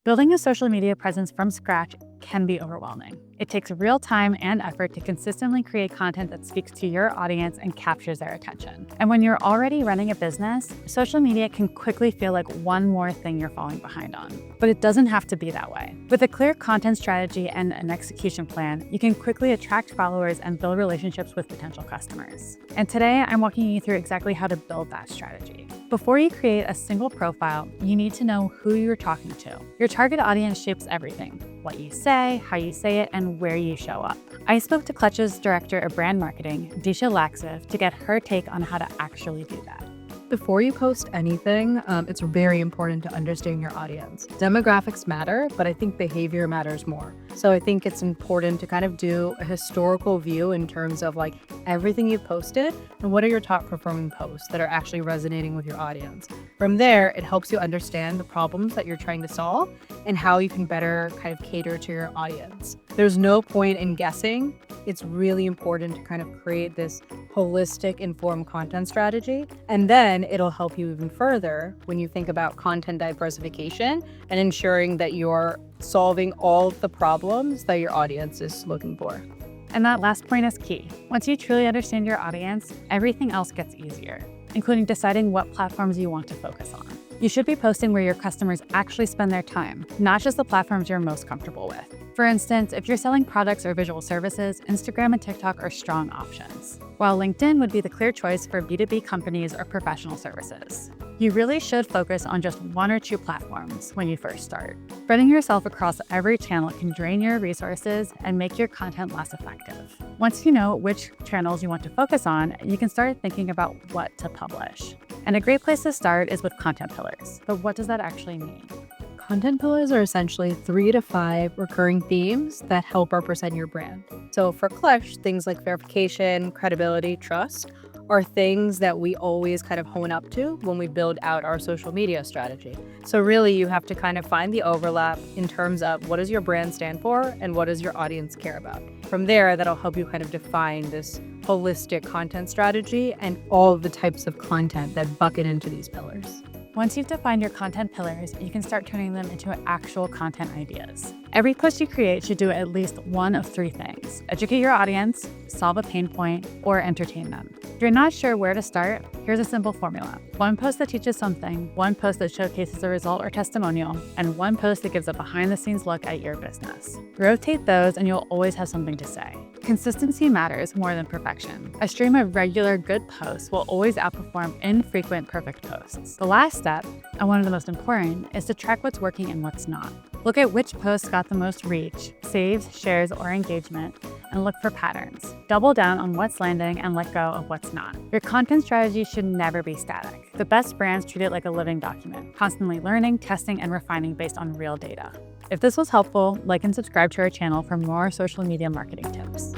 Building a social media presence from scratch can be overwhelming. It takes real time and effort to consistently create content that speaks to your audience and captures their attention. And when you're already running a business, social media can quickly feel like one more thing you're falling behind on. But it doesn't have to be that way. With a clear content strategy and an execution plan, you can quickly attract followers and build relationships with potential customers. And today, I'm walking you through exactly how to build that strategy. Before you create a single profile, you need to know who you're talking to. Your target audience shapes everything: what you say, how you say it, and where you show up. I spoke to Clutch's director of brand marketing, Disha Laxav, to get her take on how to actually do that. Before you post anything, it's very important to understand your audience. Demographics matter, but I think behavior matters more. So I think it's important to kind of do a historical view in terms of like everything you've posted and what are your top performing posts that are actually resonating with your audience. From there, it helps you understand the problems that you're trying to solve and how you can better kind of cater to your audience. There's no point in guessing. It's really important to kind of create this holistic, informed content strategy. And then it'll help you even further when you think about content diversification and ensuring that you're solving all the problems that your audience is looking for. And that last point is key. Once you truly understand your audience, everything else gets easier, including deciding what platforms you want to focus on. You should be posting where your customers actually spend their time, not just the platforms you're most comfortable with. For instance, if you're selling products or visual services, Instagram and TikTok are strong options, while LinkedIn would be the clear choice for B2B companies or professional services. You really should focus on just one or two platforms when you first start. Spreading yourself across every channel can drain your resources and make your content less effective. Once you know which channels you want to focus on, you can start thinking about what to publish. And a great place to start is with content pillars. But what does that actually mean? Content pillars are essentially 3 to 5 recurring themes that help represent your brand. So for Clutch, things like verification, credibility, trust are things that we always kind of hone up to when we build out our social media strategy. So really you have to kind of find the overlap in terms of what does your brand stand for and what does your audience care about. From there, that'll help you kind of define this holistic content strategy and all of the types of content that bucket into these pillars. Once you've defined your content pillars, you can start turning them into actual content ideas. Every post you create should do at least one of 3 things: educate your audience, solve a pain point, or entertain them. If you're not sure where to start, here's a simple formula. 1 post that teaches something, 1 post that showcases a result or testimonial, and 1 post that gives a behind-the-scenes look at your business. Rotate those and you'll always have something to say. Consistency matters more than perfection. A stream of regular good posts will always outperform infrequent perfect posts. The last step, and one of the most important, is to track what's working and what's not. Look at which posts got the most reach, saves, shares, or engagement, and look for patterns. Double down on what's landing and let go of what's not. Your content strategy should never be static. The best brands treat it like a living document, constantly learning, testing, and refining based on real data. If this was helpful, like and subscribe to our channel for more social media marketing tips.